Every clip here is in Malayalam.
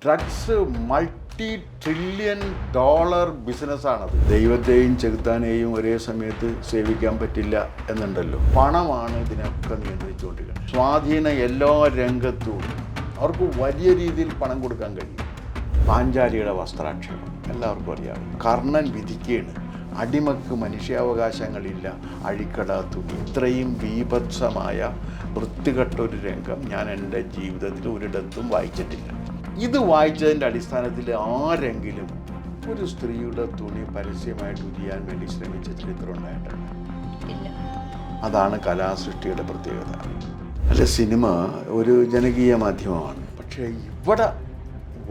Drugs $multi-trillion ബിസിനസ്സാണത്. ദൈവത്തെയും ചെകുത്താനെയും ഒരേ സമയത്ത് സേവിക്കാൻ പറ്റില്ല എന്നുണ്ടല്ലോ. പണമാണ് ഇതിനൊക്കെ നിയന്ത്രിച്ചുകൊണ്ടിരിക്കുന്നത്. സ്വാധീനം എല്ലാ രംഗത്തും. അവർക്ക് വലിയ രീതിയിൽ പണം കൊടുക്കാൻ കഴിയും. പാഞ്ചാലിയുടെ വസ്ത്രാക്ഷേപം എല്ലാവർക്കും അറിയാം. കർണൻ വിധിക്കുകയാണ്, അടിമക്ക് മനുഷ്യാവകാശങ്ങളില്ല, അഴിക്കട തുണി. ഇത്രയും ബീഭത്സമായ വൃത്തികെട്ടൊരു രംഗം ഞാൻ എൻ്റെ ജീവിതത്തിൽ ഒരിടത്തും വായിച്ചിട്ടില്ല. ഇത് വായിച്ചതിൻ്റെ അടിസ്ഥാനത്തിൽ ആരെങ്കിലും ഒരു സ്ത്രീയുടെ തുണി പരസ്യമായിട്ട് ഉരിയാൻ വേണ്ടി ശ്രമിച്ച ചരിത്രം ഉണ്ടായിട്ടുണ്ട്? അതാണ് കലാസൃഷ്ടിയുടെ പ്രത്യേകത. അല്ല, സിനിമ ഒരു ജനകീയ മാധ്യമമാണ്. പക്ഷേ ഇവിടെ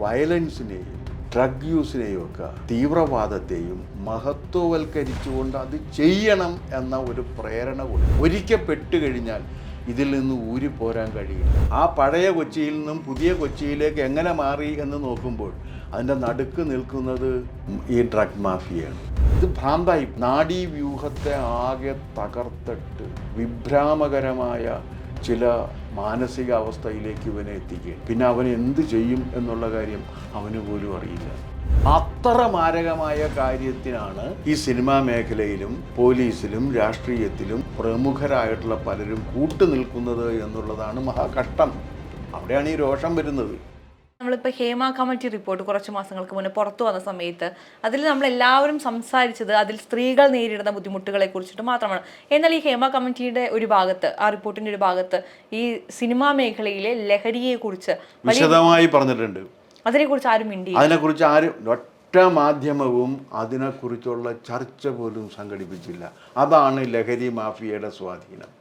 വയലൻസിനെയും ഡ്രഗ് യൂസിനെയും ഒക്കെ തീവ്രവാദത്തെയും മഹത്വവൽക്കരിച്ചുകൊണ്ട് അത് ചെയ്യണം എന്ന ഒരു പ്രേരണ കൊണ്ട് ഒരിക്കൽ പെട്ടുകഴിഞ്ഞാൽ ഇതിൽ നിന്ന് ഊരിപ്പോരാൻ കഴിയില്ല. ആ പഴയ കൊച്ചിയിൽ നിന്നും പുതിയ കൊച്ചിയിലേക്ക് എങ്ങനെ മാറി എന്ന് നോക്കുമ്പോൾ അതിൻ്റെ നടുക്ക് നിൽക്കുന്നത് ഈ ഡ്രഗ് മാഫിയയാണ്. ഇത് ഭ്രാന്തായി നാഡീവ്യൂഹത്തെ ആകെ തകർത്തിട്ട് വിഭ്രാമകരമായ ചില മാനസിക അവസ്ഥയിലേക്ക് ഇവനെ എത്തിക്കുകയാണ്. പിന്നെ അവൻ എന്ത് ചെയ്യും എന്നുള്ള കാര്യം അവന് പോലും അറിയില്ല. അത്ര മാരകമായ കാര്യത്തിനാണ് ഈ സിനിമാ മേഖലയിലും പോലീസിലും രാഷ്ട്രീയത്തിലും പ്രമുഖരായിട്ടുള്ള പലരും കൂട്ടുനിൽക്കുന്നത് എന്നുള്ളതാണ് മഹാകഷ്ടം. അവിടെയാണ് ഈ രോഷം വരുന്നത്. നമ്മളിപ്പോൾ ഹേമ കമ്മിറ്റി റിപ്പോർട്ട് കുറച്ച് മാസങ്ങൾക്ക് മുന്നേ പുറത്തു വന്ന സമയത്ത് അതിൽ നമ്മളെല്ലാവരും സംസാരിച്ചത് അതിൽ സ്ത്രീകൾ നേരിടുന്ന ബുദ്ധിമുട്ടുകളെ കുറിച്ചിട്ട് മാത്രമാണ്. എന്നാൽ ഈ ഹേമ കമ്മിറ്റിയുടെ ഒരു ഭാഗത്ത്, ആ റിപ്പോർട്ടിൻ്റെ ഒരു ഭാഗത്ത് ഈ സിനിമാ മേഖലയിലെ ലഹരിയെക്കുറിച്ച് വിശദമായി പറഞ്ഞിട്ടുണ്ട്. അതിനെക്കുറിച്ച് ആരും മിണ്ടിയില്ല. അതിനെക്കുറിച്ച് ആരും ഒറ്റ മാധ്യമവും അതിനെക്കുറിച്ചുള്ള ചർച്ച പോലും സംഘടിപ്പിച്ചില്ല. അതാണ് ലഹരി മാഫിയയുടെ സ്വാധീനം.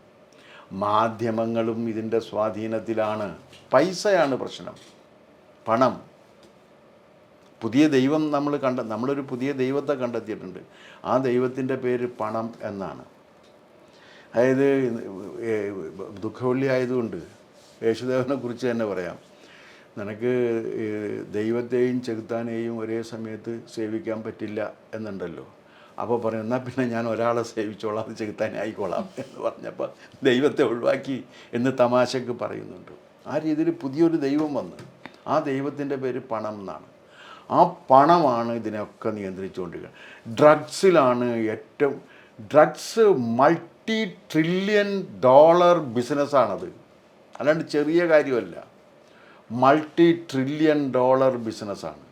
മാധ്യമങ്ങളും ഇതിൻ്റെ സ്വാധീനത്തിലാണ്. പൈസയാണ് പ്രശ്നം, പണം. പുതിയ ദൈവം നമ്മളൊരു പുതിയ ദൈവത്തെ കണ്ടെത്തിയിട്ടുണ്ട്. ആ ദൈവത്തിൻ്റെ പേര് പണം എന്നാണ്. അതായത് ദുഃഖവെള്ളി ആയതുകൊണ്ട് യേശുദേവനെ കുറിച്ച് തന്നെ പറയാം. നിനക്ക് ദൈവത്തെയും ചെകുത്താനെയും ഒരേ സമയത്ത് സേവിക്കാൻ പറ്റില്ല എന്നുണ്ടല്ലോ. അപ്പോൾ പറയും, എന്നാൽ പിന്നെ ഞാൻ ഒരാളെ സേവിച്ചോളാം, അത് ചെകുത്താനെ ആയിക്കോളാം എന്ന് പറഞ്ഞപ്പോൾ ദൈവത്തെ ഒഴിവാക്കി എന്ന് തമാശക്ക് പറയുന്നുണ്ട്. ആ രീതിയിൽ പുതിയൊരു ദൈവം വന്നു. ആ ദൈവത്തിൻ്റെ പേര് പണം എന്നാണ്. ആ പണമാണ് ഇതിനൊക്കെ നിയന്ത്രിച്ചുകൊണ്ടിരിക്കുന്നത്. ഡ്രഗ്സിലാണ് ഏറ്റവും. Drugs $multi-trillion ബിസിനസ്സാണത്. അല്ലാണ്ട് ചെറിയ കാര്യമല്ല. $multi-trillion ബിസിനസ്സാണ്.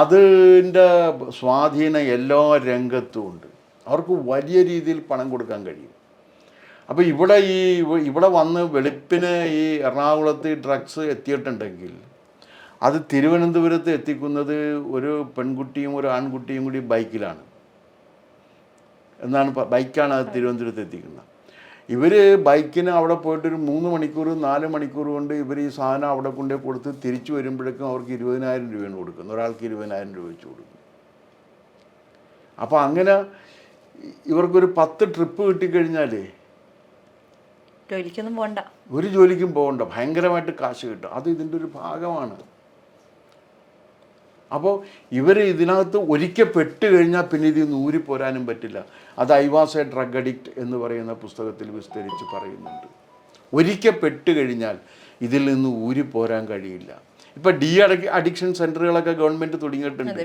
അതിൻ്റെ സ്വാധീനം എല്ലാ രംഗത്തും ഉണ്ട്. അവർക്ക് വലിയ രീതിയിൽ പണം കൊടുക്കാൻ കഴിയും. അപ്പോൾ ഇവിടെ വന്ന് വെളുപ്പിന് ഈ എറണാകുളത്ത് ഡ്രഗ്സ് എത്തിയിട്ടുണ്ടെങ്കിൽ അത് തിരുവനന്തപുരത്ത് എത്തിക്കുന്നത് ഒരു പെൺകുട്ടിയും ഒരു ആൺകുട്ടിയും കൂടി ബൈക്കിലാണ് ബൈക്കാണ് അത് തിരുവനന്തപുരത്ത് എത്തിക്കുന്നത്. ഇവർ ബൈക്കിന് അവിടെ പോയിട്ടൊരു 3 മണിക്കൂർ 4 മണിക്കൂർ കൊണ്ട് ഇവർ ഈ സാധനം അവിടെ കൊണ്ടേ കൊടുത്ത് തിരിച്ചു വരുമ്പോഴേക്കും അവർക്ക് 20,000 രൂപയാണ് കൊടുക്കുന്നത്. ഒരാൾക്ക് 20,000 രൂപ വെച്ച് കൊടുക്കും. അപ്പോൾ അങ്ങനെ ഇവർക്കൊരു 10 ട്രിപ്പ് കിട്ടിക്കഴിഞ്ഞാൽ ജോലിക്കൊന്നും പോകണ്ട, ഒരു ജോലിക്കും പോകണ്ട, ഭയങ്കരമായിട്ട് കാശ് കിട്ടും. അത് ഇതിൻ്റെ ഒരു ഭാഗമാണ്. അപ്പോൾ ഇവർ ഇതിനകത്ത് ഒരിക്കൽ പെട്ട് കഴിഞ്ഞാൽ പിന്നെ ഇത് ഊരിപ്പോരാനും പറ്റില്ല. അത് I was A drug addict എന്ന് പറയുന്ന പുസ്തകത്തിൽ വിസ്തരിച്ച് പറയുന്നുണ്ട്. ഒരിക്കൽ പെട്ട് കഴിഞ്ഞാൽ ഇതിൽ നിന്ന് ഊരിപ്പോരാൻ കഴിയില്ല. ഇപ്പോൾ അഡിക്ഷൻ സെൻ്ററുകളൊക്കെ ഗവൺമെൻറ് തുടങ്ങിയിട്ടുണ്ട്,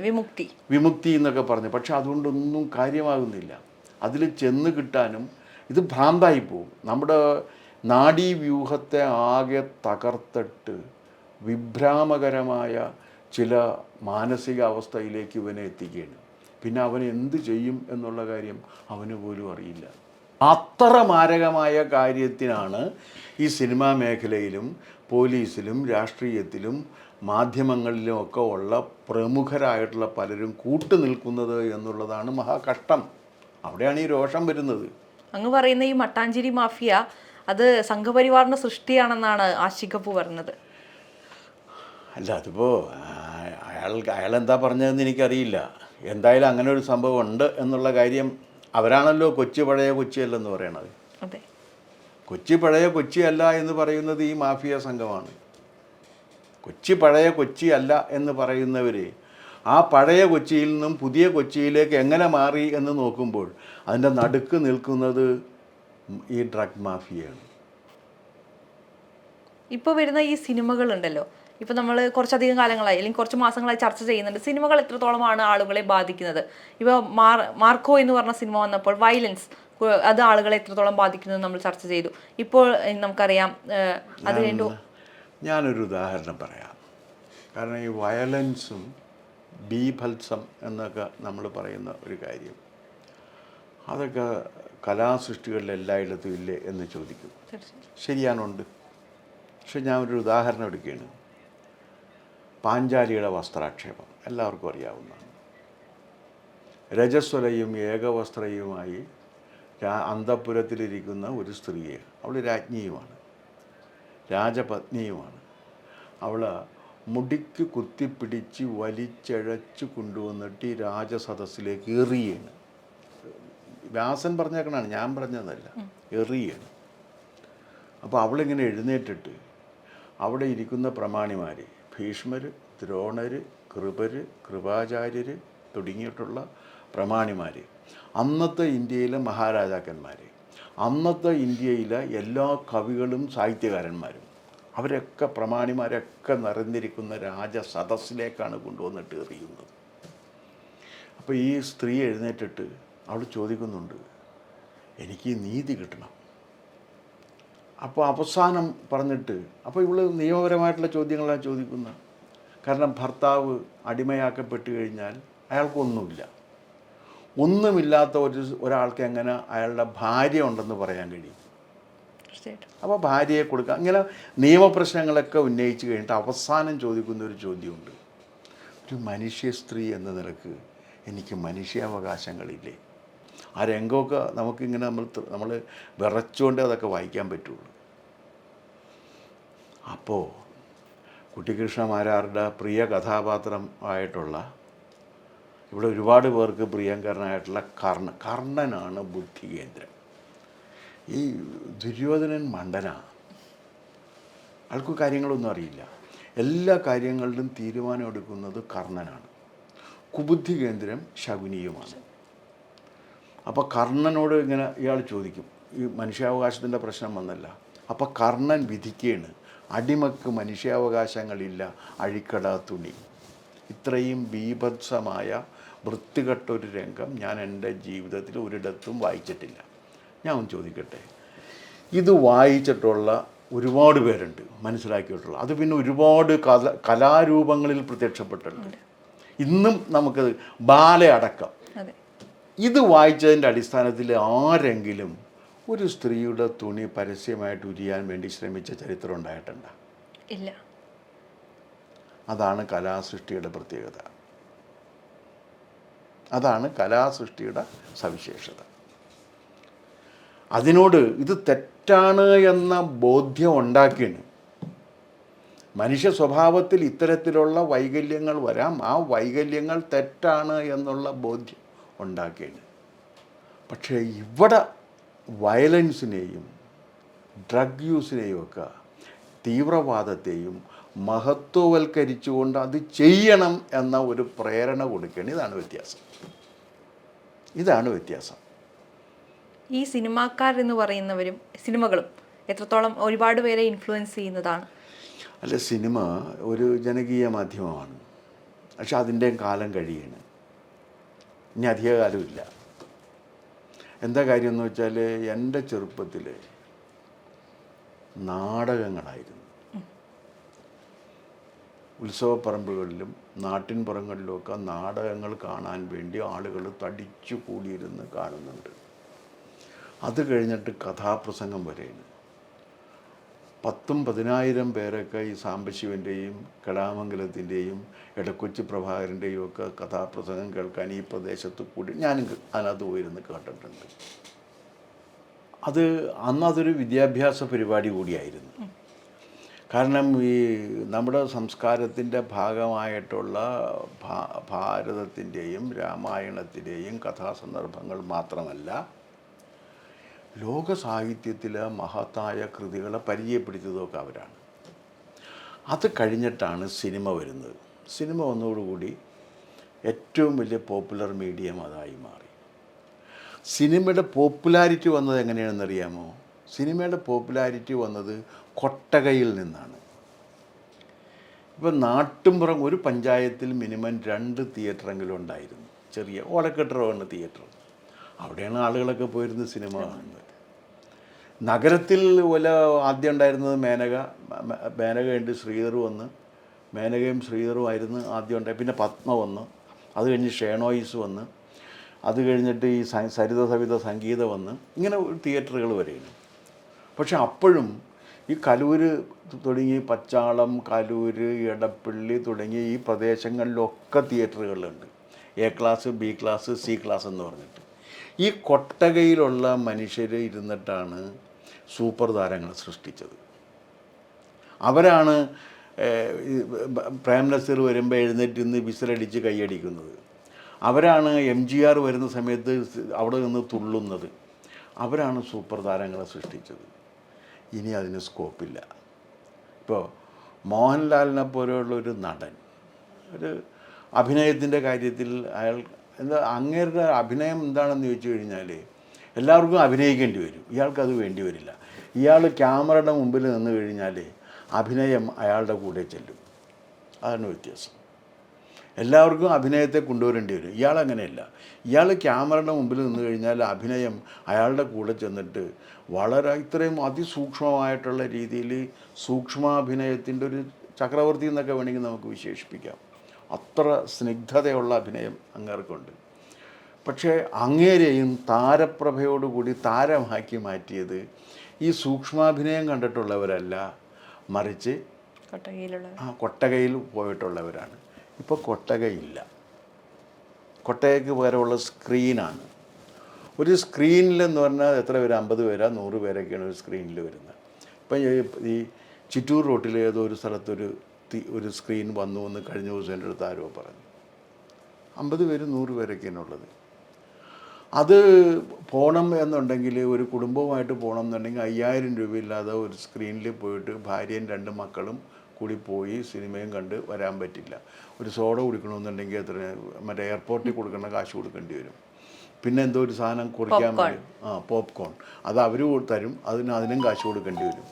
വിമുക്തി എന്നൊക്കെ പറഞ്ഞു. പക്ഷെ അതുകൊണ്ടൊന്നും കാര്യമാകുന്നില്ല. അതിൽ ചെന്ന് കിട്ടാനും ഇത് ഭ്രാന്തായി പോകും. നമ്മുടെ നാഡീവ്യൂഹത്തെ ആകെ തകർത്തിട്ട് വിഭ്രാമകരമായ ചില മാനസിക അവസ്ഥയിലേക്ക് ഇവനെ എത്തിക്കുകയാണ്. പിന്നെ അവൻ എന്ത് ചെയ്യും എന്നുള്ള കാര്യം അവന് പോലും അറിയില്ല. അത്ര മാരകമായ കാര്യത്തിനാണ് ഈ സിനിമാ മേഖലയിലും പോലീസിലും രാഷ്ട്രീയത്തിലും മാധ്യമങ്ങളിലും ഒക്കെ ഉള്ള പ്രമുഖരായിട്ടുള്ള പലരും കൂട്ടുനിൽക്കുന്നത് എന്നുള്ളതാണ് മഹാകഷ്ടം. അവിടെയാണ് ഈ രോഷം വരുന്നത്. അങ്ങ് പറയുന്ന ഈ മട്ടാഞ്ചേരി മാഫിയ അത് സംഘപരിവാറിൻ്റെ സൃഷ്ടിയാണെന്നാണ് ആഷിഖ് കപൂർ പറഞ്ഞത്. അല്ല, അതിപ്പോൾ അയാളെന്താ പറഞ്ഞതെന്ന് എനിക്കറിയില്ല. എന്തായാലും അങ്ങനെ ഒരു സംഭവം ഉണ്ട് എന്നുള്ള കാര്യം അവരാണല്ലോ കൊച്ചി പഴയ കൊച്ചിയല്ലെന്ന് പറയണത്. അതെ, കൊച്ചി പഴയ കൊച്ചിയല്ല എന്ന് പറയുന്നത് ഈ മാഫിയ സംഘമാണ്. കൊച്ചി പഴയ കൊച്ചി അല്ല എന്ന് പറയുന്നവർ ആ പഴയ കൊച്ചിയിൽ നിന്നും പുതിയ കൊച്ചിയിലേക്ക് എങ്ങനെ മാറി എന്ന് നോക്കുമ്പോൾ അതിൻ്റെ നടുക്ക് നിൽക്കുന്നത് ഈ ഡ്രഗ് മാഫിയയാണ്. ഇപ്പോൾ വരുന്ന ഈ സിനിമകളുണ്ടല്ലോ, ഇപ്പം നമ്മൾ കുറച്ചധികം കാലങ്ങളായി അല്ലെങ്കിൽ കുറച്ച് മാസങ്ങളായി ചർച്ച ചെയ്യുന്നുണ്ട് സിനിമകൾ എത്രത്തോളമാണ് ആളുകളെ ബാധിക്കുന്നത്. ഇപ്പോൾ മാർക്കോ എന്ന് പറഞ്ഞ സിനിമ വന്നപ്പോൾ വയലൻസ് അത് ആളുകളെ എത്രത്തോളം ബാധിക്കുന്നത് നമ്മൾ ചർച്ച ചെയ്തു. ഇപ്പോൾ നമുക്കറിയാം അത് കഴിഞ്ഞു. ഞാനൊരു ഉദാഹരണം പറയാം. കാരണം ഈ വയലൻസും ബീഭത്സം എന്നൊക്കെ നമ്മൾ പറയുന്ന ഒരു കാര്യം, അതൊക്കെ കലാസൃഷ്ടികളിൽ എല്ലായിടത്തും ഇല്ലേ എന്ന് ചോദിക്കും. ശരിയാണുണ്ട്. പക്ഷെ ഞാൻ ഒരു ഉദാഹരണം എടുക്കുകയാണ്. പാഞ്ചാലിയുടെ വസ്ത്രാക്ഷേപം എല്ലാവർക്കും അറിയാവുന്നതാണ്. രജസ്വലയും ഏകവസ്ത്രയുമായി അന്തഃപുരത്തിലിരിക്കുന്ന ഒരു സ്ത്രീയെ, അവൾ രാജ്ഞിയുമാണ്, രാജപത്നിയുമാണ്. അവൾ മുടിക്ക് കുത്തിപ്പിടിച്ച് വലിച്ചഴച്ച് കൊണ്ടുവന്നിട്ട് ഈ രാജസദസ്സിലേക്ക് എറിയാണ്. വ്യാസൻ പറഞ്ഞേക്കണാണ്, ഞാൻ പറഞ്ഞതല്ല, എറിയാണ്. അപ്പോൾ അവളിങ്ങനെ എഴുന്നേറ്റിട്ട് അവിടെ ഇരിക്കുന്ന പ്രമാണിമാർ, ഭീഷ്മർ, ദ്രോണർ, കൃപർ, കൃപാചാര്യർ തുടങ്ങിയിട്ടുള്ള പ്രമാണിമാർ, അന്നത്തെ ഇന്ത്യയിലെ മഹാരാജാക്കന്മാർ, അന്നത്തെ ഇന്ത്യയിലെ എല്ലാ കവികളും സാഹിത്യകാരന്മാരും, അവരൊക്കെ പ്രമാണിമാരൊക്കെ നിറഞ്ഞിരിക്കുന്ന രാജസദസ്സിലേക്കാണ് കൊണ്ടുവന്നിട്ട് എറിയുന്നത്. അപ്പോൾ ഈ സ്ത്രീ എഴുന്നേറ്റിട്ട് അവൾ ചോദിക്കുന്നുണ്ട്, എനിക്ക് നീതി കിട്ടണം. അപ്പോൾ അവസാനം പറഞ്ഞിട്ട്, അപ്പോൾ ഇവൾ നിയമപരമായിട്ടുള്ള ചോദ്യങ്ങളാണ് ചോദിക്കുന്നത്. കാരണം ഭർത്താവ് അടിമയാക്കപ്പെട്ട് കഴിഞ്ഞാൽ അയാൾക്കൊന്നുമില്ല. ഒന്നുമില്ലാത്ത ഒരാൾക്ക് എങ്ങനെ അയാളുടെ ഭാര്യ ഉണ്ടെന്ന് പറയാൻ കഴിയും? അപ്പോൾ ഭാര്യയെ കൊടുക്കുക. ഇങ്ങനെ നിയമപ്രശ്നങ്ങളൊക്കെ ഉന്നയിച്ച് കഴിഞ്ഞിട്ട് അവസാനം ചോദിക്കുന്ന ഒരു ചോദ്യമുണ്ട്, ഒരു മനുഷ്യ സ്ത്രീ എന്ന നിലക്ക് എനിക്ക് മനുഷ്യാവകാശങ്ങളില്ലേ? ആ രംഗമൊക്കെ നമുക്കിങ്ങനെ നമ്മൾ വിറച്ചുകൊണ്ട് അതൊക്കെ വായിക്കാൻ പറ്റുള്ളൂ. അപ്പോൾ കുട്ടിക്കൃഷ്ണമാരാരുടെ പ്രിയ കഥാപാത്രം ആയിട്ടുള്ള, ഇവിടെ ഒരുപാട് പേർക്ക് പ്രിയങ്കരനായിട്ടുള്ള കർണനാണ് ബുദ്ധി കേന്ദ്രം. ഈ ദുര്യോധനൻ മണ്ടനാണ്, ആൾക്ക് കാര്യങ്ങളൊന്നും അറിയില്ല. എല്ലാ കാര്യങ്ങളിലും തീരുമാനം എടുക്കുന്നത് കർണനാണ്. കുബുദ്ധി കേന്ദ്രം ശകുനിയുമാണ്. അപ്പോൾ കർണനോട് ഇങ്ങനെ ഇയാൾ ചോദിക്കും, ഈ മനുഷ്യാവകാശത്തിൻ്റെ പ്രശ്നം വന്നല്ല. അപ്പോൾ കർണൻ വിധിക്കുകയാണ്, അടിമക്ക് മനുഷ്യാവകാശങ്ങളില്ല, അഴിക്കട തുണി. ഇത്രയും ബീഭത്സമായ വൃത്തികെട്ടൊരു രംഗം ഞാൻ എൻ്റെ ജീവിതത്തിൽ ഒരിടത്തും വായിച്ചിട്ടില്ല. ഞാൻ ഒന്ന് ചോദിക്കട്ടെ, ഇത് വായിച്ചിട്ടുള്ള ഒരുപാട് പേരുണ്ട്, മനസ്സിലാക്കിയിട്ടുള്ള, അത് പിന്നെ ഒരുപാട് കലാരൂപങ്ങളിൽ പ്രത്യക്ഷപ്പെട്ടിട്ടുണ്ട്. ഇന്നും നമുക്കത് ബാലയടക്കം ഇത് വായിച്ചതിൻ്റെ അടിസ്ഥാനത്തിൽ ആരെങ്കിലും ഒരു സ്ത്രീയുടെ തുണി പരസ്യമായിട്ട് ഉരിയാൻ വേണ്ടി ശ്രമിച്ച ചരിത്രം ഉണ്ടായിട്ടുണ്ടോ? ഇല്ല. അതാണ് കലാസൃഷ്ടിയുടെ പ്രത്യേകത, അതാണ് കലാസൃഷ്ടിയുടെ സവിശേഷത. അതിനോട് ഇത് തെറ്റാണ് എന്ന ബോധ്യം ഉണ്ടാക്കിയാണ്. മനുഷ്യ സ്വഭാവത്തിൽ ഇത്തരത്തിലുള്ള വൈകല്യങ്ങൾ വരാം, ആ വൈകല്യങ്ങൾ തെറ്റാണ് എന്നുള്ള ബോധ്യം ഉണ്ടാക്കിയാണ്. പക്ഷേ ഇവിടെ വയലൻസിനെയും ഡ്രഗ് യൂസിനെയും ഒക്കെ, തീവ്രവാദത്തെയും മഹത്വവൽക്കരിച്ചുകൊണ്ട് അത് ചെയ്യണം എന്ന ഒരു പ്രേരണ കൊടുക്കുകയാണ്. ഇതാണ് വ്യത്യാസം. ഈ സിനിമാക്കാരെന്ന് പറയുന്നവരും സിനിമകളും എത്രത്തോളം ഒരുപാട് പേരെ ഇൻഫ്ലുവൻസ് ചെയ്യുന്നതാണ്? അല്ല, സിനിമ ഒരു ജനകീയ മാധ്യമമാണ്. പക്ഷെ അതിൻ്റെ കാലം കഴിയാണ്, ഇനി അധിക കാലമില്ല. എന്താ കാര്യം എന്ന് വെച്ചാൽ, എൻ്റെ ചെറുപ്പത്തിൽ നാടകങ്ങളായിരുന്നു. ഉത്സവപ്പറമ്പുകളിലും നാട്ടിൻപുറങ്ങളിലുമൊക്കെ നാടകങ്ങൾ കാണാൻ വേണ്ടി ആളുകൾ തടിച്ചു കൂടിയിരുന്ന് കാണുന്നുണ്ട്. അത് കഴിഞ്ഞിട്ട് കഥാപ്രസംഗം വരെയാണ്. 10,000-10,000 പേരൊക്കെ ഈ സാംബശിവൻ്റെയും കലാമംഗലത്തിൻ്റെയും ഇടക്കൊച്ചി പ്രഭാകരൻ്റെയും ഒക്കെ കഥാപ്രസംഗം കേൾക്കാൻ ഈ പ്രദേശത്ത് കൂടി ഞാനും അതിനകത്ത് പോയിരുന്ന് കേട്ടിട്ടുണ്ട്. അന്നതൊരു വിദ്യാഭ്യാസ പരിപാടി കൂടിയായിരുന്നു. കാരണം ഈ നമ്മുടെ സംസ്കാരത്തിൻ്റെ ഭാഗമായിട്ടുള്ള ഭാരതത്തിൻ്റെയും രാമായണത്തിൻ്റെയും കഥാസന്ദർഭങ്ങൾ മാത്രമല്ല, ലോക സാഹിത്യത്തിലെ മഹത്തായ കൃതികളെ പരിചയപ്പെടുത്തിയതൊക്കെ അവരാണ്. അത് കഴിഞ്ഞിട്ടാണ് സിനിമ വരുന്നത്. സിനിമ വന്നതോടുകൂടി ഏറ്റവും വലിയ പോപ്പുലർ മീഡിയം അതായി മാറി. സിനിമയുടെ പോപ്പുലാരിറ്റി വന്നത് എങ്ങനെയാണെന്നറിയാമോ? സിനിമയുടെ പോപ്പുലാരിറ്റി വന്നത് കൊട്ടകയിൽ നിന്നാണ്. ഇപ്പം നാട്ടുമ്പുറം ഒരു പഞ്ചായത്തിൽ മിനിമം 2 തിയേറ്ററെങ്കിലും ഉണ്ടായിരുന്നു. ചെറിയ ഓലക്കെട്ടറോണ് തിയേറ്റർ. അവിടെയാണ് ആളുകളൊക്കെ പോയിരുന്ന് സിനിമ കാണുന്നത്. നഗരത്തിൽ ആദ്യം ഉണ്ടായിരുന്നത് മേനക ഉണ്ട്, ശ്രീധർ വന്ന്, മേനകയും ശ്രീധറുമായിരുന്നു ആദ്യം ഉണ്ടായി. പിന്നെ പത്മ വന്ന്, അത് കഴിഞ്ഞ് ഷേണോയിസ് വന്ന്, അത് കഴിഞ്ഞിട്ട് ഈ സരിത സവിത സംഗീത വന്ന്, ഇങ്ങനെ തിയേറ്ററുകൾ വരെയാണ്. പക്ഷെ അപ്പോഴും ഈ കലൂര് തുടങ്ങി പച്ചാളം, കലൂര്, എടപ്പള്ളി തുടങ്ങി ഈ പ്രദേശങ്ങളിലൊക്കെ തിയേറ്ററുകളുണ്ട്. A class, B class, C class എന്ന് പറഞ്ഞിട്ട്. ഈ കൊട്ടകയിലുള്ള മനുഷ്യർ ഇരുന്നിട്ടാണ് സൂപ്പർ താരങ്ങൾ സൃഷ്ടിച്ചത്. അവരാണ് പ്രേം നസീർ വരുമ്പോൾ എഴുന്നേറ്റ് നിന്ന് വിസിലടിച്ച് കൈയടിക്കുന്നത്. അവരാണ് MGR വരുന്ന സമയത്ത് അവിടെ നിന്ന് തുള്ളുന്നത്. അവരാണ് സൂപ്പർ താരങ്ങളെ സൃഷ്ടിച്ചത്. ഇനി അതിന് സ്കോപ്പില്ല. ഇപ്പോൾ മോഹൻലാലിനെ പോലെയുള്ളൊരു നടൻ, ഒരു അഭിനയത്തിൻ്റെ കാര്യത്തിൽ അയാൾ അങ്ങേരുടെ അഭിനയം എന്താണെന്ന് ചോദിച്ചു കഴിഞ്ഞാൽ എല്ലാവർക്കും അഭിനയിക്കേണ്ടി വരും. ഇയാൾക്കത് വേണ്ടി വരില്ല. ഇയാൾ ക്യാമറയുടെ മുമ്പിൽ നിന്ന് കഴിഞ്ഞാൽ അഭിനയം അയാളുടെ കൂടെ ചെല്ലും. അതാണ് വ്യത്യാസം. എല്ലാവർക്കും അഭിനയത്തെ കൊണ്ടുവരേണ്ടി വരും. ഇയാളങ്ങനെയല്ല. ഇയാൾ ക്യാമറയുടെ മുമ്പിൽ നിന്ന് കഴിഞ്ഞാൽ അഭിനയം അയാളുടെ കൂടെ ചെന്നിട്ട് വളരെ ഇത്രയും അതിസൂക്ഷ്മമായിട്ടുള്ള രീതിയിൽ സൂക്ഷ്മാഭിനയത്തിൻ്റെ ഒരു ചക്രവർത്തി എന്നൊക്കെ വേണമെങ്കിൽ നമുക്ക് വിശേഷിപ്പിക്കാം. അത്ര സ്നിഗ്ധതയുള്ള അഭിനയം അങ്ങേർക്കുണ്ട്. പക്ഷേ അങ്ങേരെയും താരപ്രഭയോടുകൂടി താരമാക്കി മാറ്റിയത് ഈ സൂക്ഷ്മാഭിനയം കണ്ടിട്ടുള്ളവരല്ല, മറിച്ച് കൊട്ടകയിൽ പോയിട്ടുള്ളവരാണ്. ഇപ്പോൾ കൊട്ടകയില്ല. കൊട്ടകയ്ക്ക് പകരമുള്ള സ്ക്രീനാണ്. ഒരു സ്ക്രീനിലെന്ന് പറഞ്ഞാൽ എത്ര പേര്, 50 പേരാ 100 പേരൊക്കെയാണ് ഒരു സ്ക്രീനിൽ വരുന്നത്. ഇപ്പം ഈ ചിറ്റൂർ റോട്ടിൽ ഏതോ ഒരു സ്ഥലത്തൊരു ഒരു സ്ക്രീൻ വന്നു എന്ന് കഴിഞ്ഞ ദിവസം എൻ്റെ അടുത്ത് ആരോ പറഞ്ഞു. 50 പേര് 100 പേരൊക്കെയാണ് ഉള്ളത്. അത് പോകണം എന്നുണ്ടെങ്കിൽ, ഒരു കുടുംബവുമായിട്ട് പോകണം എന്നുണ്ടെങ്കിൽ 5000 രൂപയില്ലാതെ ഒരു സ്ക്രീനിൽ പോയിട്ട് ഭാര്യയും 2 മക്കളും കൂടി പോയി സിനിമയും കണ്ട് വരാൻ പറ്റില്ല. ഒരു സോഡ കുടിക്കണമെന്നുണ്ടെങ്കിൽ മറ്റേ എയർപോർട്ടിൽ കൊടുക്കുന്ന കാശ് കൊടുക്കേണ്ടി വരും. പിന്നെ എന്തോ ഒരു സാധനം കുറിക്കാൻ വേണ്ടി പോപ്കോൺ, അത് അവർ തരും, അതിനും കാശ് കൊടുക്കേണ്ടി വരും.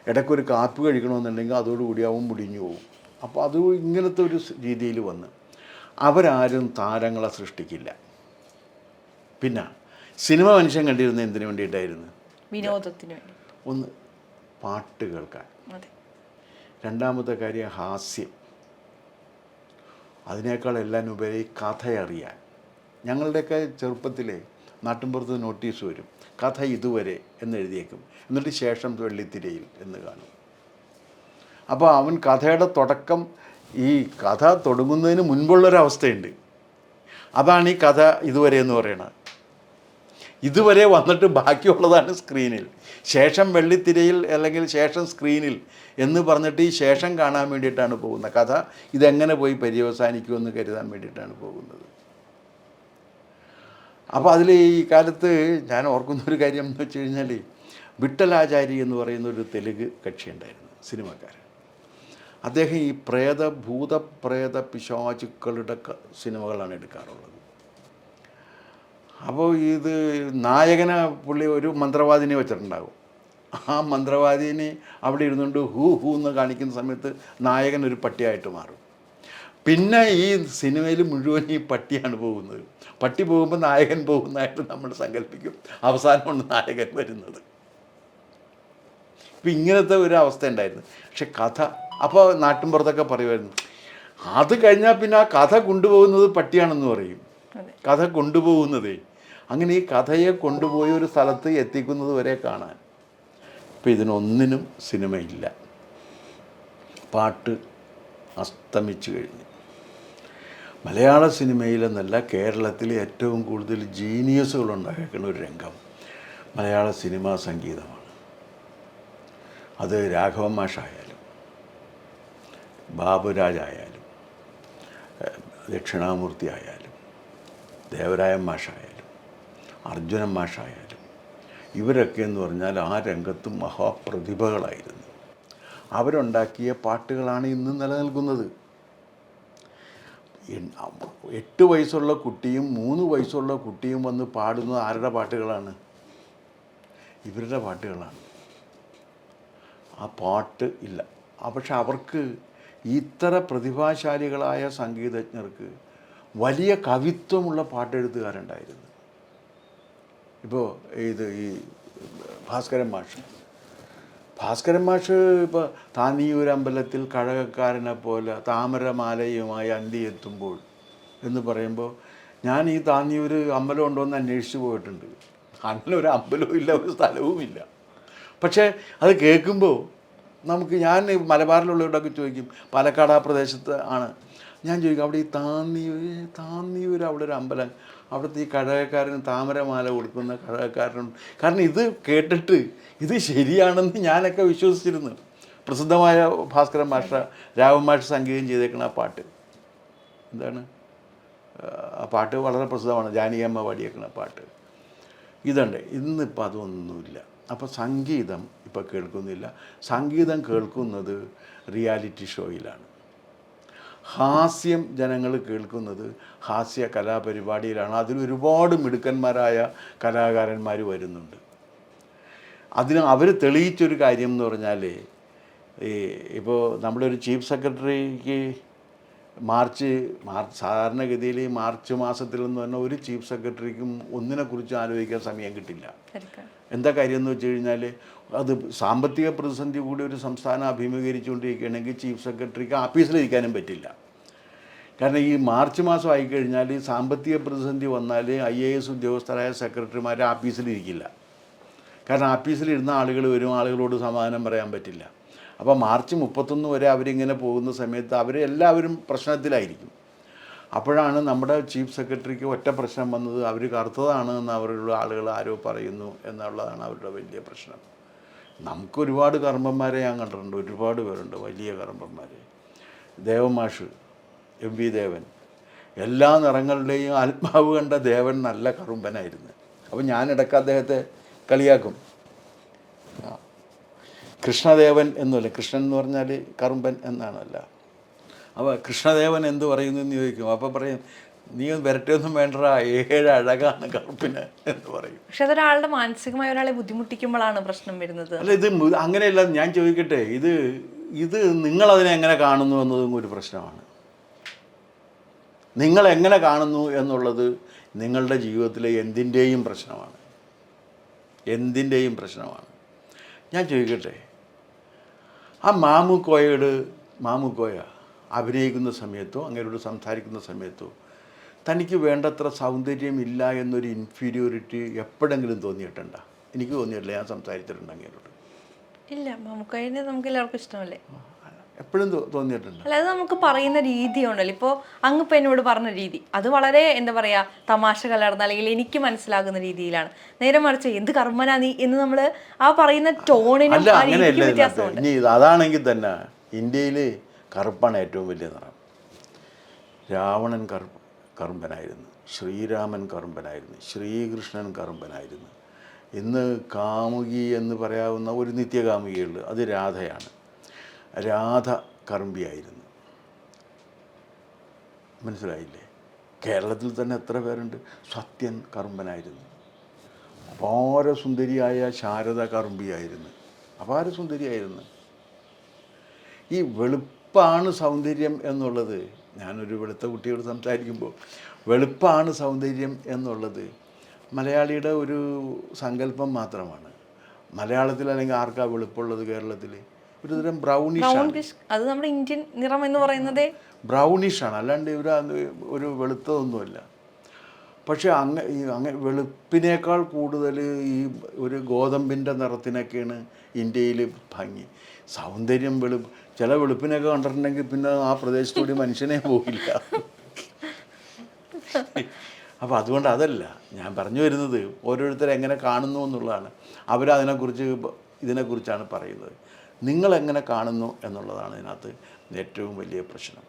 ഇടയ്ക്കൊരു കാപ്പി കഴിക്കണമെന്നുണ്ടെങ്കിൽ അതോടുകൂടി അവൻ മുടിഞ്ഞു പോകും. അപ്പോൾ അത് ഇങ്ങനത്തെ ഒരു രീതിയിൽ വന്ന് അവരാരും താരങ്ങളെ സൃഷ്ടിക്കില്ല. പിന്നെ സിനിമ മനുഷ്യൻ കണ്ടിരുന്നത് എന്തിനു വേണ്ടിയിട്ടായിരുന്നു? വിനോദത്തിന് വേണ്ടി. ഒന്ന് പാട്ട് കേൾക്കാൻ, രണ്ടാമത്തെ കാര്യം ഹാസ്യം, അതിനേക്കാൾ എല്ലാം ഉപരി കഥയറിയാൻ. ഞങ്ങളുടെയൊക്കെ ചെറുപ്പത്തിലെ നാട്ടിൻപുറത്ത് നോട്ടീസ് വരും, കഥ ഇതുവരെ എന്നെഴുതിയേക്കും, എന്നിട്ട് ശേഷം വെള്ളിത്തിരയിൽ എന്ന് കാണും. അപ്പോൾ അവൻ കഥയുടെ തുടക്കം, ഈ കഥ തുടങ്ങുന്നതിന് മുൻപുള്ളൊരവസ്ഥയുണ്ട്. അതാണ് ഈ കഥ ഇതുവരെ എന്ന് പറയുന്നത്. ഇതുവരെ വന്നിട്ട് ബാക്കിയുള്ളതാണ് സ്ക്രീനിൽ. ശേഷം വെള്ളിത്തിരയിൽ അല്ലെങ്കിൽ ശേഷം സ്ക്രീനിൽ എന്ന് പറഞ്ഞിട്ട് ഈ ശേഷം കാണാൻ വേണ്ടിയിട്ടാണ് പോകുന്നത്. കഥ ഇതെങ്ങനെ പോയി പര്യവസാനിക്കുമെന്ന് കരുതാൻ വേണ്ടിയിട്ടാണ് പോകുന്നത്. അപ്പോൾ അതിൽ ഈ കാലത്ത് ഞാൻ ഓർക്കുന്നൊരു കാര്യം എന്ന് വെച്ച് കഴിഞ്ഞാൽ, വിട്ടലാചാരി എന്ന് പറയുന്ന ഒരു തെലുങ്ക് കക്ഷിയുണ്ടായിരുന്നു, സിനിമക്കാരൻ. അദ്ദേഹം ഈ ഭൂതപ്രേത പിശാചുക്കളുടെ സിനിമകളാണ് എടുക്കാറുള്ളത്. അപ്പോൾ ഇത് നായകനെ പുള്ളി ഒരു മന്ത്രവാദിനെ വെച്ചിട്ടുണ്ടാകും. ആ മന്ത്രവാദിനെ അവിടെ ഇരുന്നുകൊണ്ട് ഹൂ എന്ന് കാണിക്കുന്ന സമയത്ത് നായകൻ ഒരു പട്ടിയായിട്ട് മാറും. പിന്നെ ഈ സിനിമയിൽ മുഴുവൻ ഈ പട്ടിയാണ് പോകുന്നത്. പട്ടി പോകുമ്പോൾ നായകൻ പോകുന്നതായിട്ട് നമ്മൾ സങ്കല്പിക്കും. അവസാനമാണ് നായകൻ വരുന്നത്. ഇപ്പം ഇങ്ങനത്തെ ഒരു അവസ്ഥ ഉണ്ടായിരുന്നു. പക്ഷെ കഥ, അപ്പോൾ നാട്ടിൻപുറത്തൊക്കെ പറയുമായിരുന്നു, അത് കഴിഞ്ഞാൽ പിന്നെ ആ കഥ കൊണ്ടുപോകുന്നത് പട്ടിയാണെന്ന് പറയും. കഥ കൊണ്ടുപോകുന്നതേ, അങ്ങനെ ഈ കഥയെ കൊണ്ടുപോയി ഒരു സ്ഥലത്ത് എത്തിക്കുന്നത് വരെ കാണാൻ. ഇപ്പം ഇതിനൊന്നിനും സിനിമയില്ല. പാട്ട് അസ്തമിച്ചു കഴിഞ്ഞു. മലയാള സിനിമയിലെന്നല്ല, കേരളത്തിൽ ഏറ്റവും കൂടുതൽ ജീനിയസുകൾ ഉണ്ടാക്കുന്ന ഒരു രംഗം മലയാള സിനിമാ സംഗീതമാണ്. അത് രാഘവൻ മാഷായാലും ബാബുരാജായാലും ദക്ഷിണാമൂർത്തി ആയാലും ദേവരായൻ മാഷായാലും അർജുനൻ മാഷായാലും ഇവരൊക്കെ എന്ന് പറഞ്ഞാൽ ആ രംഗത്തും മഹാപ്രതിഭകളായിരുന്നു. അവരുണ്ടാക്കിയ പാട്ടുകളാണ് ഇന്ന് നിലനിൽക്കുന്നത്. 8 വയസ്സുള്ള കുട്ടിയും 3 വയസ്സുള്ള കുട്ടിയും വന്ന് പാടുന്നത് ആരുടെ പാട്ടുകളാണ്? ഇവരുടെ പാട്ടുകളാണ്. ആ പാട്ട് ഇല്ല. പക്ഷെ അവർക്ക് ഇത്ര പ്രതിഭാശാലികളായ സംഗീതജ്ഞർക്ക് വലിയ കവിത്വമുള്ള പാട്ടെഴുത്തുകാരുണ്ടായിരുന്നു. ഇപ്പോൾ ഈ ഭാസ്കരൻ മാഷ് ഇപ്പോൾ താന്നിയൂർ അമ്പലത്തിൽ കഴകക്കാരനെ പോലെ താമരമാലയുമായി അന്തി എത്തുമ്പോൾ എന്ന് പറയുമ്പോൾ, ഞാൻ ഈ താന്നിയൂർ അമ്പലം ഉണ്ടോ എന്ന് അന്വേഷിച്ച് പോയിട്ടുണ്ട്. അങ്ങനെ ഒരു അമ്പലവും ഇല്ല, ഒരു സ്ഥലവുമില്ല. പക്ഷേ അത് കേൾക്കുമ്പോൾ ഞാൻ മലബാറിലുള്ളവരോടൊക്കെ ചോദിക്കും, പാലക്കാട് ആ പ്രദേശത്ത് ആണ്, ഞാൻ ചോദിക്കും അവിടെ ഈ താന്നിയൂർ അവിടെ ഒരു അമ്പലം, അവിടുത്തെ ഈ കഴകക്കാരന് താമരമാല കൊടുക്കുന്ന കഴകക്കാരനുണ്ട്. കാരണം ഇത് കേട്ടിട്ട് ഇത് ശരിയാണെന്ന് ഞാനൊക്കെ വിശ്വസിച്ചിരുന്നു. പ്രസിദ്ധമായ ഭാസ്കരൻ മാഷ രാഘവൻ മാഷ് സംഗീതം ചെയ്തേക്കുന്ന ആ പാട്ട് എന്താണ്, ആ പാട്ട് വളരെ പ്രസിദ്ധമാണ്, ജാനകിയമ്മ പാടിയേക്കുന്ന പാട്ട്. ഇതുണ്ട്. ഇന്നിപ്പോൾ അതൊന്നുമില്ല. അപ്പോൾ സംഗീതം ഇപ്പോൾ കേൾക്കുന്നില്ല. സംഗീതം കേൾക്കുന്നത് റിയാലിറ്റി ഷോയിലാണ്. ഹാസ്യം ജനങ്ങൾ കേൾക്കുന്നത് ഹാസ്യ കലാപരിപാടിയിലാണ്. അതിലൊരുപാട് മിടുക്കന്മാരായ കലാകാരന്മാർ വരുന്നുണ്ട്. അവർ തെളിയിച്ചൊരു കാര്യം എന്ന് പറഞ്ഞാൽ, ഇപ്പോൾ നമ്മളൊരു ചീഫ് സെക്രട്ടറിക്ക് മാർച്ച് സാധാരണഗതിയിൽ മാർച്ച് മാസത്തിൽ എന്ന് പറഞ്ഞാൽ ഒരു ചീഫ് സെക്രട്ടറിക്കും ഒന്നിനെക്കുറിച്ച് ആലോചിക്കാൻ സമയം കിട്ടില്ല. എന്താ കാര്യം എന്ന് വെച്ച് കഴിഞ്ഞാൽ, അത് സാമ്പത്തിക പ്രതിസന്ധി കൂടി ഒരു സംസ്ഥാനം അഭിമുഖീകരിച്ചുകൊണ്ടിരിക്കുകയാണെങ്കിൽ ചീഫ് സെക്രട്ടറിക്ക് ആഫീസിലിരിക്കാനും പറ്റില്ല. കാരണം ഈ മാർച്ച് മാസം ആയിക്കഴിഞ്ഞാൽ സാമ്പത്തിക പ്രതിസന്ധി വന്നാൽ IAS ഉദ്യോഗസ്ഥരായ സെക്രട്ടറിമാർ ആഫീസിലിരിക്കില്ല. കാരണം ആഫീസിലിരുന്ന ആളുകൾ വരും, ആളുകളോട് സമാധാനം പറയാൻ പറ്റില്ല. അപ്പോൾ മാർച്ച് 31 വരെ അവരിങ്ങനെ പോകുന്ന സമയത്ത് അവരെല്ലാവരും പ്രശ്നത്തിലായിരിക്കും. അപ്പോഴാണ് നമ്മുടെ ചീഫ് സെക്രട്ടറിക്ക് ഒറ്റ പ്രശ്നം വന്നത്, അവർ കറുത്തതാണ് എന്ന് അവരുടെ ആളുകൾ ആരോ പറയുന്നു എന്നുള്ളതാണ് അവരുടെ വലിയ പ്രശ്നം. നമുക്കൊരുപാട് കർമ്മന്മാരെ ഞാൻ കണ്ടിട്ടുണ്ട്, ഒരുപാട് പേരുണ്ട് വലിയ കർമ്മന്മാർ. ദേവൻ മാഷ്, MV ദേവൻ, എല്ലാ നിറങ്ങളുടെയും ആത്മാവ് കണ്ട ദേവൻ നല്ല കറുമ്പനായിരുന്നു. അപ്പോൾ ഞാനിടയ്ക്ക് അദ്ദേഹത്തെ കളിയാക്കും. കൃഷ്ണദേവൻ എന്നല്ല, കൃഷ്ണൻ എന്ന് പറഞ്ഞാൽ കറുമ്പൻ എന്നാണല്ല. അപ്പോൾ കൃഷ്ണദേവൻ എന്ത് പറയുന്നു എന്ന് ചോദിക്കും. അപ്പോൾ പറയും, നീ വരട്ടൊന്നും വേണ്ടടാ, 7 അഴകാണ് കറുപ്പിന് എന്ന് പറയും. പക്ഷെ അതൊരാളുടെ മാനസികമായി ഒരാളെ ബുദ്ധിമുട്ടിക്കുമ്പോഴാണ് പ്രശ്നം വരുന്നത്. അല്ല, ഇത് അങ്ങനെയല്ല. ഞാൻ ചോദിക്കട്ടെ, ഇത് നിങ്ങളതിനെ എങ്ങനെ കാണുന്നു എന്നതും ഒരു പ്രശ്നമാണ്. നിങ്ങളെങ്ങനെ കാണുന്നു എന്നുള്ളത് നിങ്ങളുടെ ജീവിതത്തിലെ എന്തിൻ്റെയും പ്രശ്നമാണ്. ഞാൻ ചോദിക്കട്ടെ, ആ മാമുക്കോയ അഭിനയിക്കുന്ന സമയത്തോ അങ്ങനോട് സംസാരിക്കുന്ന സമയത്തോ തനിക്ക് വേണ്ടത്ര സൗന്ദര്യമില്ല എന്നൊരു ഇൻഫീരിയോറിറ്റി എപ്പോഴെങ്കിലും തോന്നിയിട്ടുണ്ടോ? എനിക്ക് തോന്നിയിട്ടില്ല. ഞാൻ സംസാരിച്ചിട്ടുണ്ട് അങ്ങനോട്. ഇല്ല, മാമുക്കോയെ നമുക്ക് എല്ലാവർക്കും ഇഷ്ടമല്ലേ? എപ്പോഴും തോന്നിയിട്ടുണ്ട്. അല്ല, അത് നമുക്ക് പറയുന്ന രീതി ഉണ്ടല്ലോ. ഇപ്പോൾ അങ്ങിപ്പോൾ എന്നോട് പറഞ്ഞ രീതി അത് വളരെ എന്താ പറയുക, തമാശ കലർന്ന അല്ലെങ്കിൽ എനിക്ക് മനസ്സിലാകുന്ന രീതിയിലാണ്. നേരെ മറിച്ച് എന്ത് കർമ്മനാ നീ എന്ന് നമ്മൾ ആ പറയുന്ന ടോണിനും വ്യത്യാസമുണ്ട്. ഇനി അതാണെങ്കിൽ തന്നെ ഇന്ത്യയിൽ കറുപ്പാണ് ഏറ്റവും വലിയ നിറം. രാവണൻ കറുമ്പനായിരുന്നു, ശ്രീരാമൻ കറുമ്പനായിരുന്നു, ശ്രീകൃഷ്ണൻ കറുമ്പനായിരുന്നു. ഇന്ന് കാമുകി എന്ന് പറയാവുന്ന ഒരു നിത്യകാമുകിയുള്ളൂ, അത് രാധയാണ്. രാധ കറുമ്പിയായിരുന്നു. മനസ്സിലായില്ലേ? കേരളത്തിൽ തന്നെ എത്ര പേരുണ്ട്. സത്യൻ കറുമ്പനായിരുന്നു. അപാര സുന്ദരിയായ ശാരദ കറുമ്പിയായിരുന്നു, അപാര സുന്ദരിയായിരുന്നു. ഈ വെളുപ്പാണ് സൗന്ദര്യം എന്നുള്ളത്, ഞാനൊരു വെളുത്ത കുട്ടിയോട് സംസാരിക്കുമ്പോൾ വെളുപ്പാണ് സൗന്ദര്യം എന്നുള്ളത് മലയാളിയുടെ ഒരു സങ്കല്പം മാത്രമാണ്. മലയാളത്തിൽ അല്ലെങ്കിൽ ആർക്കാ വെളുപ്പുള്ളത്? കേരളത്തിൽ ഒരുതരം ബ്രൗണിഷ്. അത് നമ്മുടെ ഇന്ത്യൻ നിറം എന്ന് പറയുന്നത് ബ്രൗണിഷാണ്, അല്ലാണ്ട് ഒരു വെളുത്തതൊന്നുമല്ല. പക്ഷെ അങ്ങനെ വെളുപ്പിനേക്കാൾ കൂടുതൽ ഈ ഒരു ഗോതമ്പിൻ്റെ നിറത്തിനൊക്കെയാണ് ഇന്ത്യയിൽ ഭംഗി. സൗന്ദര്യം ചില വെളുപ്പിനൊക്കെ കണ്ടിട്ടുണ്ടെങ്കിൽ പിന്നെ ആ പ്രദേശത്തൂടി മനുഷ്യനെ പോകില്ല. അപ്പോൾ അതുകൊണ്ട് അതല്ല ഞാൻ പറഞ്ഞു വരുന്നത്, ഓരോരുത്തർ എങ്ങനെ കാണുന്നു എന്നുള്ളതാണ്. ഇതിനെക്കുറിച്ചാണ് പറയുന്നത്. നിങ്ങളെങ്ങനെ കാണുന്നു എന്നുള്ളതാണ് ഇതിനകത്ത് ഏറ്റവും വലിയ പ്രശ്നം.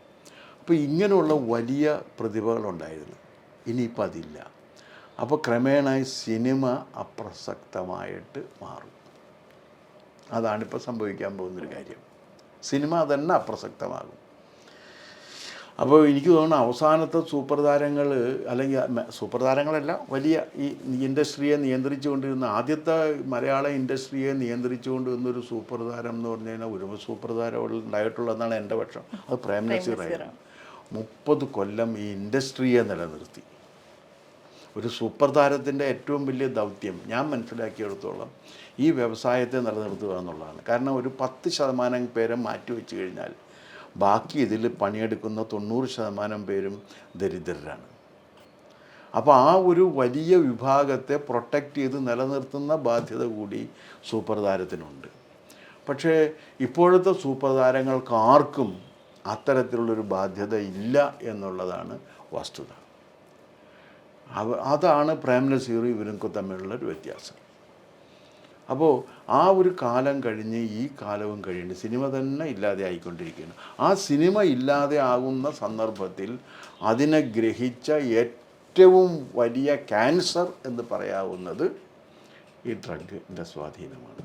അപ്പോൾ ഇങ്ങനെയുള്ള വലിയ പ്രതിഭകളുണ്ടായിരുന്നു, ഇനിയിപ്പോൾ അതില്ല. അപ്പോൾ ക്രമേണ സിനിമ അപ്രസക്തമായിട്ട് മാറും. അതാണിപ്പോൾ സംഭവിക്കാൻ പോകുന്നൊരു കാര്യം. സിനിമ തന്നെ അപ്രസക്തമാകും. അപ്പോൾ എനിക്ക് തോന്നുന്നു അവസാനത്തെ സൂപ്പർ താരങ്ങൾ, അല്ലെങ്കിൽ സൂപ്പർ താരങ്ങളല്ല, വലിയ ഈ ഇൻഡസ്ട്രിയെ നിയന്ത്രിച്ചുകൊണ്ടിരുന്ന ആദ്യത്തെ മലയാള ഇൻഡസ്ട്രിയെ നിയന്ത്രിച്ചുകൊണ്ടിരുന്നൊരു സൂപ്പർ താരം എന്ന് പറഞ്ഞു കഴിഞ്ഞാൽ ഒരു സൂപ്പർ താരം ഉണ്ടായിട്ടുള്ളതെന്നാണ് എൻ്റെ പക്ഷം. അത് പ്രേം നസീറായിരുന്നു. 30 കൊല്ലം ഈ ഇൻഡസ്ട്രിയെ നിലനിർത്തി. ഒരു സൂപ്പർ താരത്തിൻ്റെ ഏറ്റവും വലിയ ദൗത്യം ഞാൻ മനസ്സിലാക്കിയെടുത്തോളം ഈ വ്യവസായത്തെ നിലനിർത്തുക എന്നുള്ളതാണ്. കാരണം ഒരു 10% പേരെ മാറ്റിവെച്ച് കഴിഞ്ഞാൽ ബാക്കി ഇതിൽ പണിയെടുക്കുന്ന 90% പേരും ദരിദ്രരാണ്. അപ്പോൾ ആ ഒരു വലിയ വിഭാഗത്തെ പ്രൊട്ടക്റ്റ് ചെയ്ത് നിലനിർത്തുന്ന ബാധ്യത കൂടി സൂപ്പർ താരത്തിനുണ്ട്. പക്ഷേ ഇപ്പോഴത്തെ സൂപ്പർ താരങ്ങൾക്ക് ആർക്കും അത്തരത്തിലുള്ളൊരു ബാധ്യത ഇല്ല എന്നുള്ളതാണ് വസ്തുത. അതാണ് പ്രേം നസീറും ഇവരൊക്കെ തമ്മിലുള്ളൊരു വ്യത്യാസം. അപ്പോൾ ആ ഒരു കാലം കഴിഞ്ഞ് ഈ കാലവും കഴിഞ്ഞ് സിനിമ തന്നെ ഇല്ലാതെ ആയിക്കൊണ്ടിരിക്കുകയാണ്. ആ സിനിമ ഇല്ലാതെ ആകുന്ന സന്ദർഭത്തിൽ അതിനെ ഗ്രഹിച്ച ഏറ്റവും വലിയ ക്യാൻസർ എന്ന് പറയാവുന്നത് ഈ ഡ്രഗിൻ്റെ സ്വാധീനമാണ്.